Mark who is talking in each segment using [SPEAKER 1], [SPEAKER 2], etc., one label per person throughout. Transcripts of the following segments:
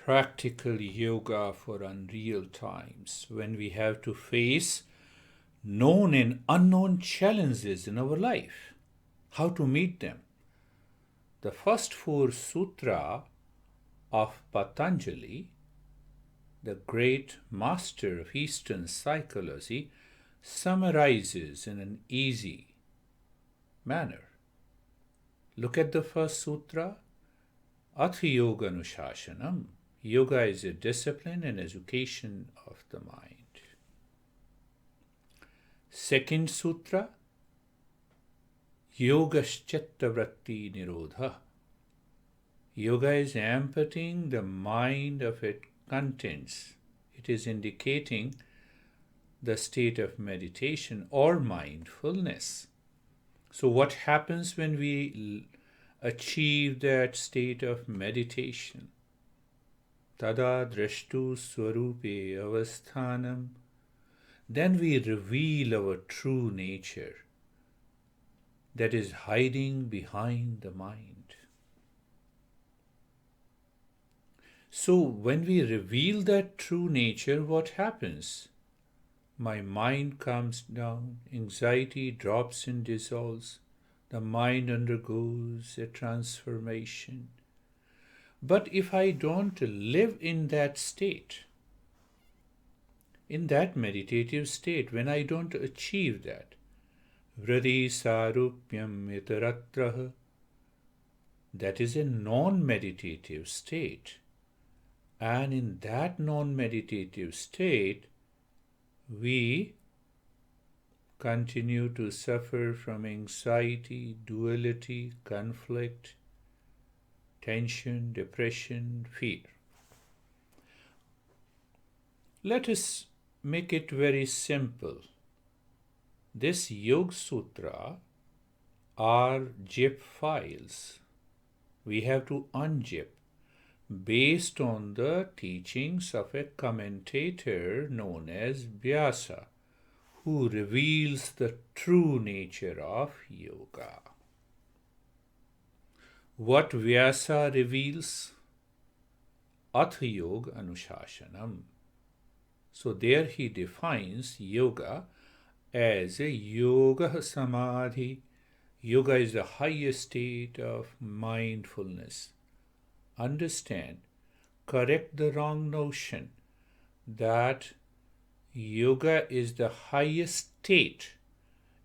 [SPEAKER 1] Practical yoga for unreal times, when we have to face known and unknown challenges in our life. How to meet them? The first four sutra of Patanjali, the great master of Eastern psychology, summarizes in an easy manner. Look at the first sutra, Atha Yoga Anushashanam. Yoga is a discipline and education of the mind. Second sutra, Yogaschitta Vritti Nirodha. Yoga is emptying the mind of its contents. It is indicating the state of meditation or mindfulness. So what happens when we achieve that state of meditation? Tada drashtu swarupe avasthanam. Then we reveal our true nature that is hiding behind the mind. So when we reveal that true nature, what happens? My mind calms down, anxiety drops and dissolves, the mind undergoes a transformation. But if I don't live in that state, in that meditative state, when I don't achieve that, vradi sarupyam itaratraha, that is a non-meditative state. And in that non-meditative state, we continue to suffer from anxiety, duality, conflict, tension, depression, fear. Let us make it very simple. This Yoga Sutra are zip files. We have to unzip based on the teachings of a commentator known as Vyasa, who reveals the true nature of yoga. What Vyasa reveals? Atha Yoga Anushashanam. So there he defines yoga as a yoga samadhi. Yoga is the highest state of mindfulness. Understand, correct the wrong notion that yoga is the highest state.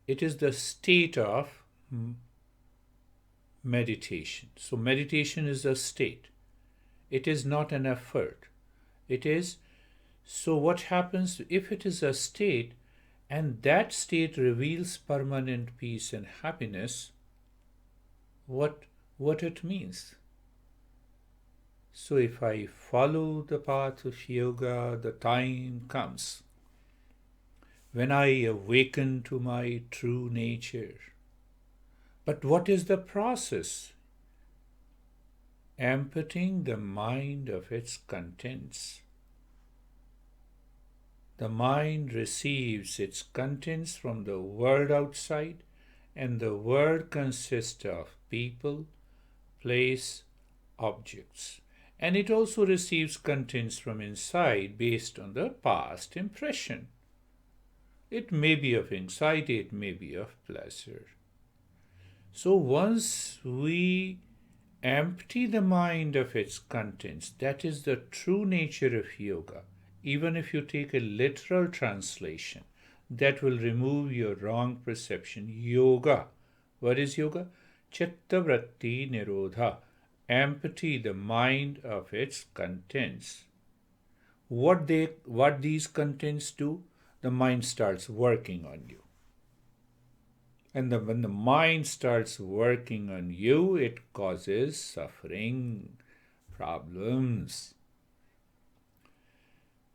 [SPEAKER 1] It is the state of meditation. So meditation is a state. It is not an effort. It is. So what happens if it is a state and that state reveals permanent peace and happiness? What it means? So if I follow the path of yoga, the time comes when I awaken to my true nature. But what is the process? Emptying the mind of its contents. The mind receives its contents from the world outside, and the world consists of people, place, objects. And it also receives contents from inside based on the past impression. It may be of anxiety, it may be of pleasure. So once we empty the mind of its contents, that is the true nature of yoga. Even if you take a literal translation, that will remove your wrong perception. Yoga. What is yoga? Chitta vritti nirodha. Empty the mind of its contents. What these contents do? The mind starts working on you. And when the mind starts working on you, it causes suffering, problems.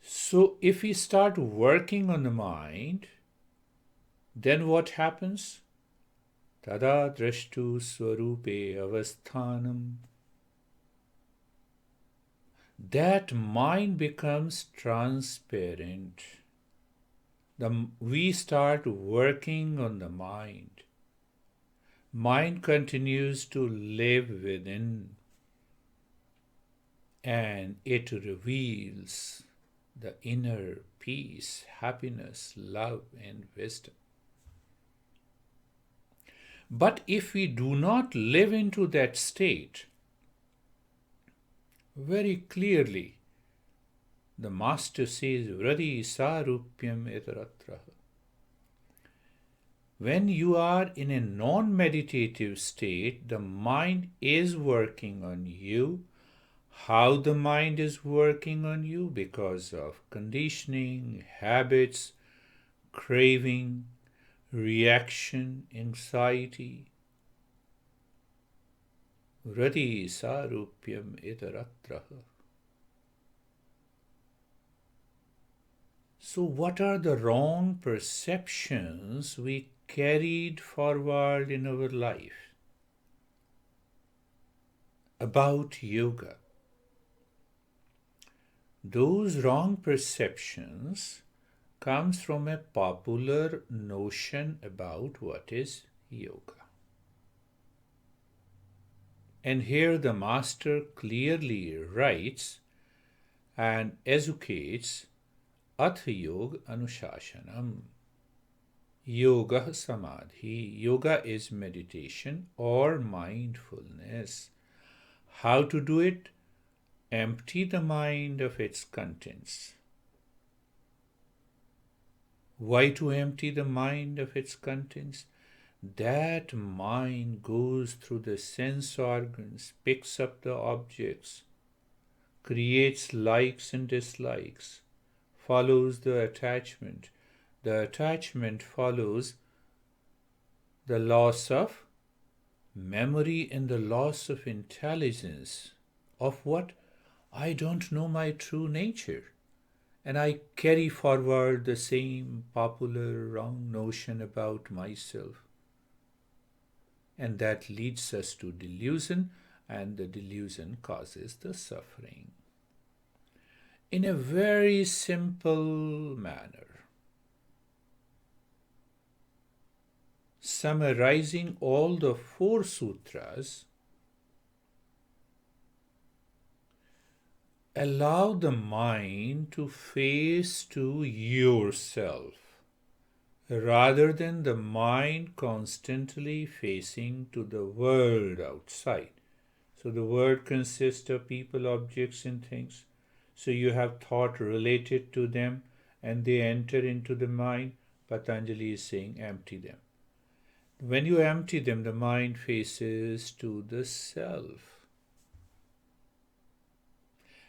[SPEAKER 1] So if we start working on the mind, then what happens? Tada drashtu swarupe avasthanam. That mind becomes transparent. We start working on the mind. Mind continues to live within. and it reveals the inner peace, happiness, love, and wisdom. But if we do not live into that state, very clearly, the Master says, Vradi sarupyam etaratra. When you are in a non-meditative state, the mind is working on you. How the mind is working on you? Because of conditioning, habits, craving, reaction, anxiety. Vradi sarupyam itaratra. So, what are the wrong perceptions we carried forward in our life about yoga? Those wrong perceptions comes from a popular notion about what is yoga. And here the Master clearly writes and educates Atha Yoga Anushasanam. Yoga Samadhi. Yoga is meditation or mindfulness. How to do it? Empty the mind of its contents. Why to empty the mind of its contents? That mind goes through the sense organs, picks up the objects, creates likes and dislikes, follows the attachment. The attachment follows the loss of memory and the loss of intelligence. Of what? I don't know my true nature. And I carry forward the same popular wrong notion about myself. And that leads us to delusion, and the delusion causes the suffering. In a very simple manner, summarizing all the 4 sutras, allow the mind to face to yourself rather than the mind constantly facing to the world outside. So the world consists of people, objects, and things. So you have thought related to them and they enter into the mind. Patanjali is saying empty them. When you empty them, the mind faces to the self.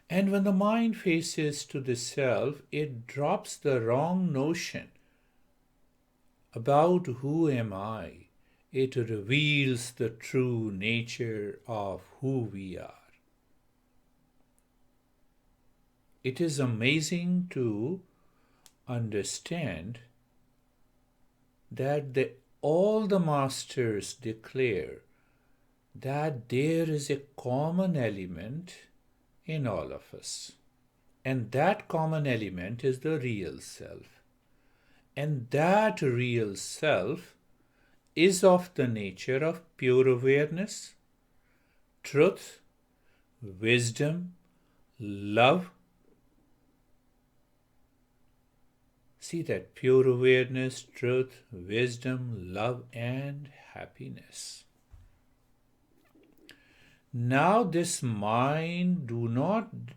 [SPEAKER 1] And when the mind faces to the self, it drops the wrong notion about who am I. It reveals the true nature of who we are. It is amazing to understand that all the masters declare that there is a common element in all of us. And that common element is the real self. And that real self is of the nature of pure awareness, truth, wisdom, love. See that pure awareness, truth, wisdom, love, and happiness. Now this mind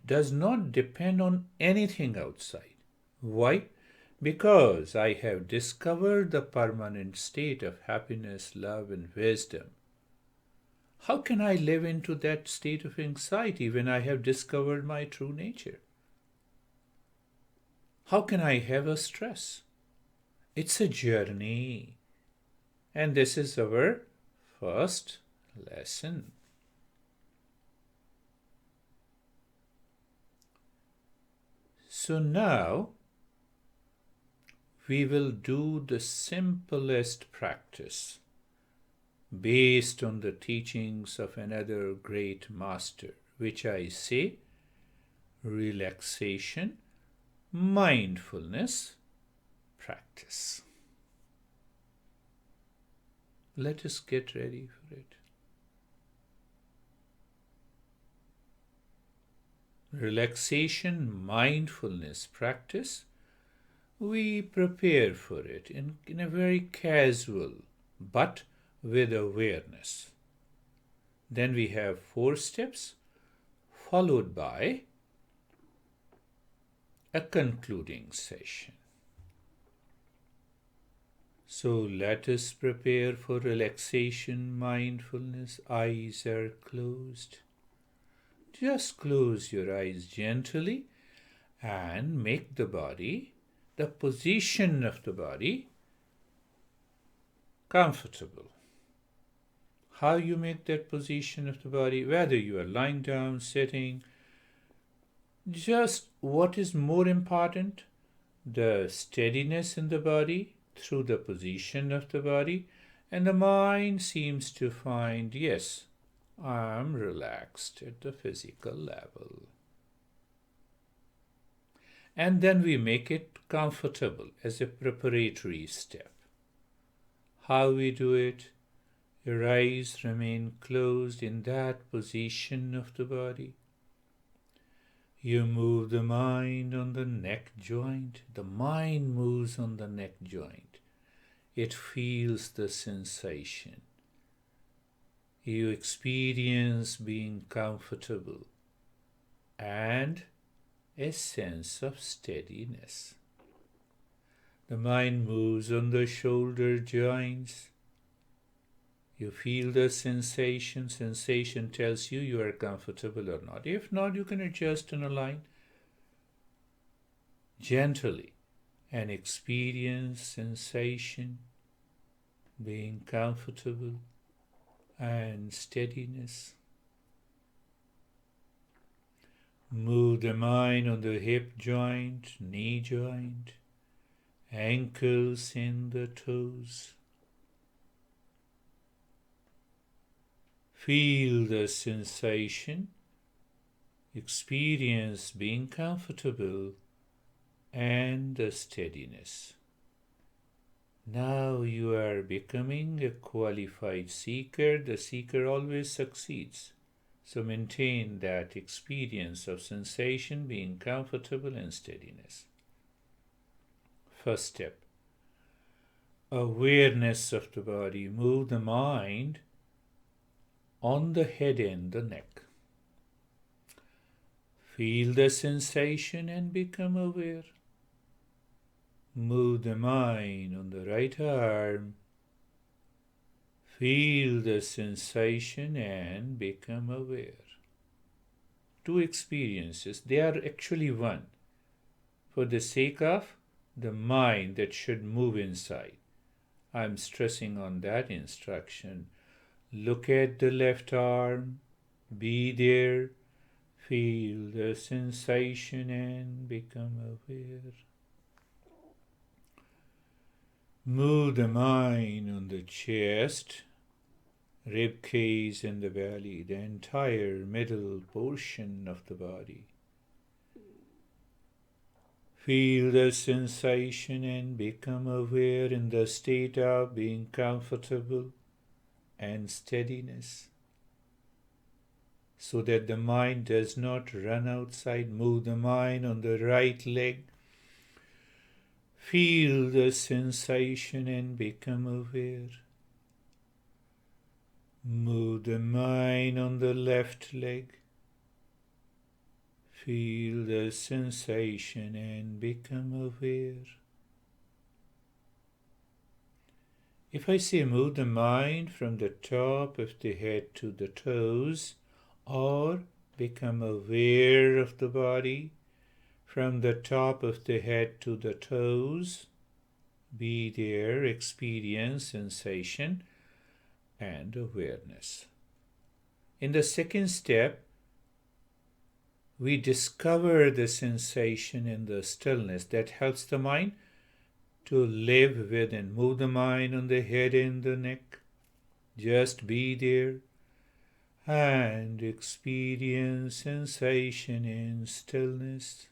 [SPEAKER 1] does not depend on anything outside. Why? Because I have discovered the permanent state of happiness, love, and wisdom. How can I live into that state of anxiety when I have discovered my true nature? How can I have a stress? It's a journey. And this is our first lesson. So now we will do the simplest practice based on the teachings of another great master, which I say relaxation, mindfulness practice. Let us get ready for it. relaxation mindfulness practice, we prepare for it in a very casual but with awareness. Then we have 4 steps, followed by a concluding session. So let us prepare for relaxation mindfulness. Eyes are closed. Just close your eyes gently and make the position of the body, comfortable. How you make that position of the body, whether you are lying down, sitting, just what is more important, the steadiness in the body through the position of the body, and the mind seems to find, yes, I am relaxed at the physical level. And then we make it comfortable as a preparatory step. How we do it? Your eyes remain closed in that position of the body. You move the mind on the neck joint. The mind moves on the neck joint. It feels the sensation. You experience being comfortable and a sense of steadiness. The mind moves on the shoulder joints. You feel the sensation. Sensation tells you you are comfortable or not. If not, you can adjust and align gently and experience sensation, being comfortable and steadiness. Move the mind on the hip joint, knee joint, ankles and the toes. Feel the sensation, experience being comfortable and the steadiness. Now you are becoming a qualified seeker. The seeker always succeeds. So maintain that experience of sensation, being comfortable and steadiness. First step, awareness of the body. Move the mind on the head and the neck. Feel the sensation and become aware. Move the mind on the right arm. Feel the sensation and become aware. 2 experiences, they are actually one. For the sake of the mind that should move inside, I am stressing on that instruction. Look at the left arm, be there, feel the sensation and become aware. Move the mind on the chest, rib cage and the belly, the entire middle portion of the body. Feel the sensation and become aware in the state of being comfortable and steadiness, so that the mind does not run outside. Move the mind on the right leg. Feel the sensation and become aware. Move the mind on the left leg. Feel the sensation and become aware. If I say move the mind from the top of the head to the toes, or become aware of the body from the top of the head to the toes, be there, experience sensation and awareness. In the second step, we discover the sensation in the stillness that helps the mind to live with and move the mind on the head and the neck. Just be there and experience sensation in stillness.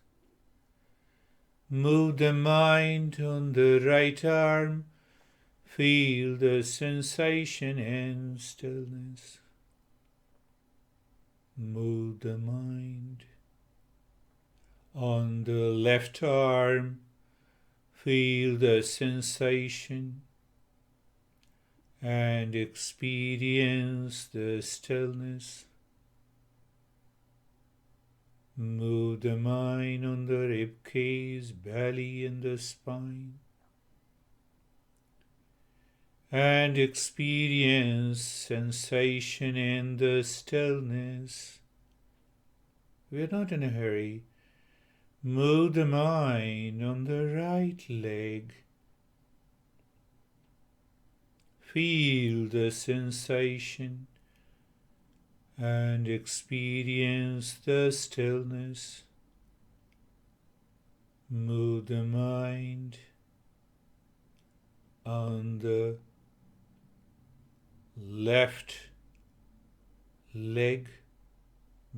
[SPEAKER 1] Move the mind on the right arm. Feel the sensation and stillness. Move the mind. On the left arm, feel the sensation and experience the stillness. Move the mind on the rib cage, belly, and the spine, and experience sensation in the stillness. We're not in a hurry. Move the mind on the right leg. Feel the sensation and experience the stillness. Move the mind on the left leg.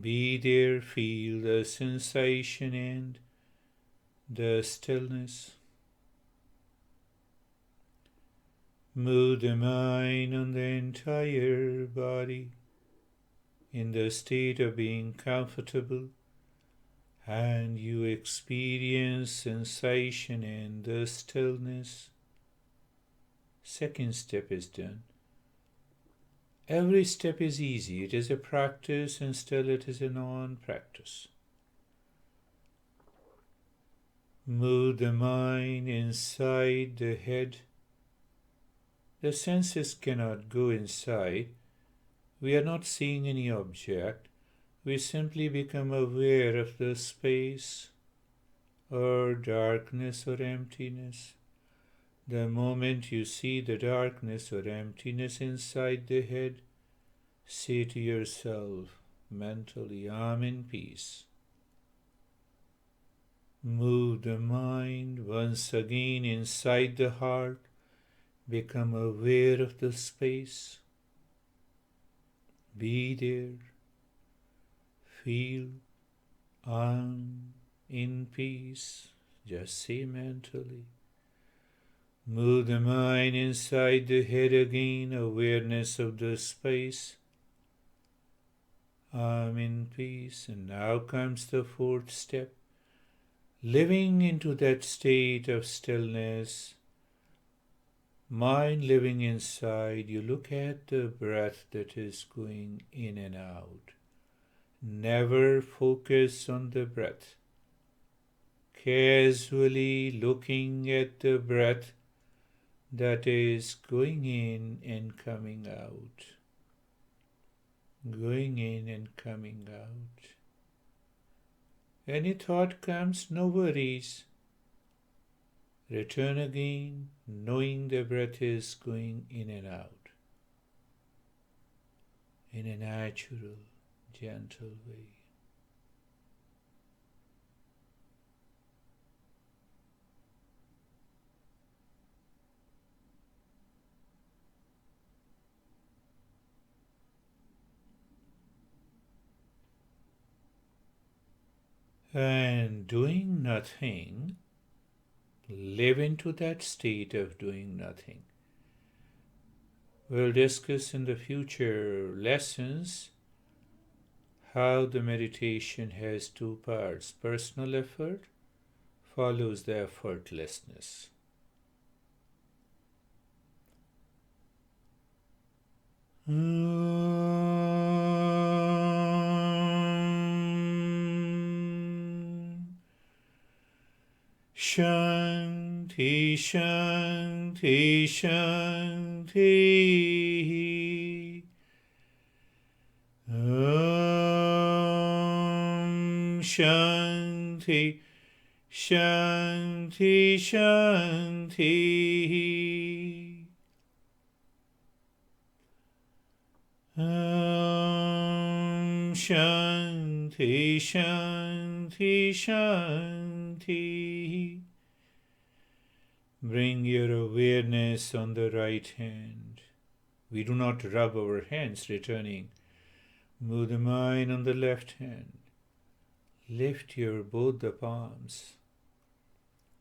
[SPEAKER 1] Be there, feel the sensation and the stillness. Move the mind on the entire body in the state of being comfortable, and you experience sensation and the stillness. Second step is done. Every step is easy. It is a practice, and still it is a non-practice. Move the mind inside the head. The senses cannot go inside. We are not seeing any object. We simply become aware of the space or darkness or emptiness. The moment you see the darkness or emptiness inside the head, say to yourself mentally, I'm in peace. Move the mind once again inside the heart. Become aware of the space. Be there. Feel I'm in peace. Just say mentally. Move the mind inside the head again, awareness of the space. I'm in peace. And now comes the fourth step. Living into that state of stillness, mind living inside, you look at the breath that is going in and out. Never focus on the breath. Casually looking at the breath that is going in and coming out. Going in and coming out. Any thought comes, no worries. Return again, knowing the breath is going in and out. In a natural, gentle way. And doing nothing, live into that state of doing nothing. We'll discuss in the future lessons how the meditation has two parts. Personal effort follows the effortlessness. Shanti, Shanti, Shanti. Shanti, Shanti, Shanti. Shanti, Shanti, Shanti. Bring your awareness on the right hand. We do not rub our hands, returning. Move the mind on the left hand. Lift your both the palms.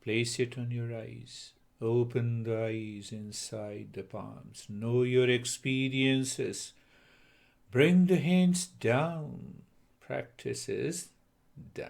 [SPEAKER 1] Place it on your eyes. Open the eyes inside the palms. Know your experiences. Bring the hands down. Practice is done.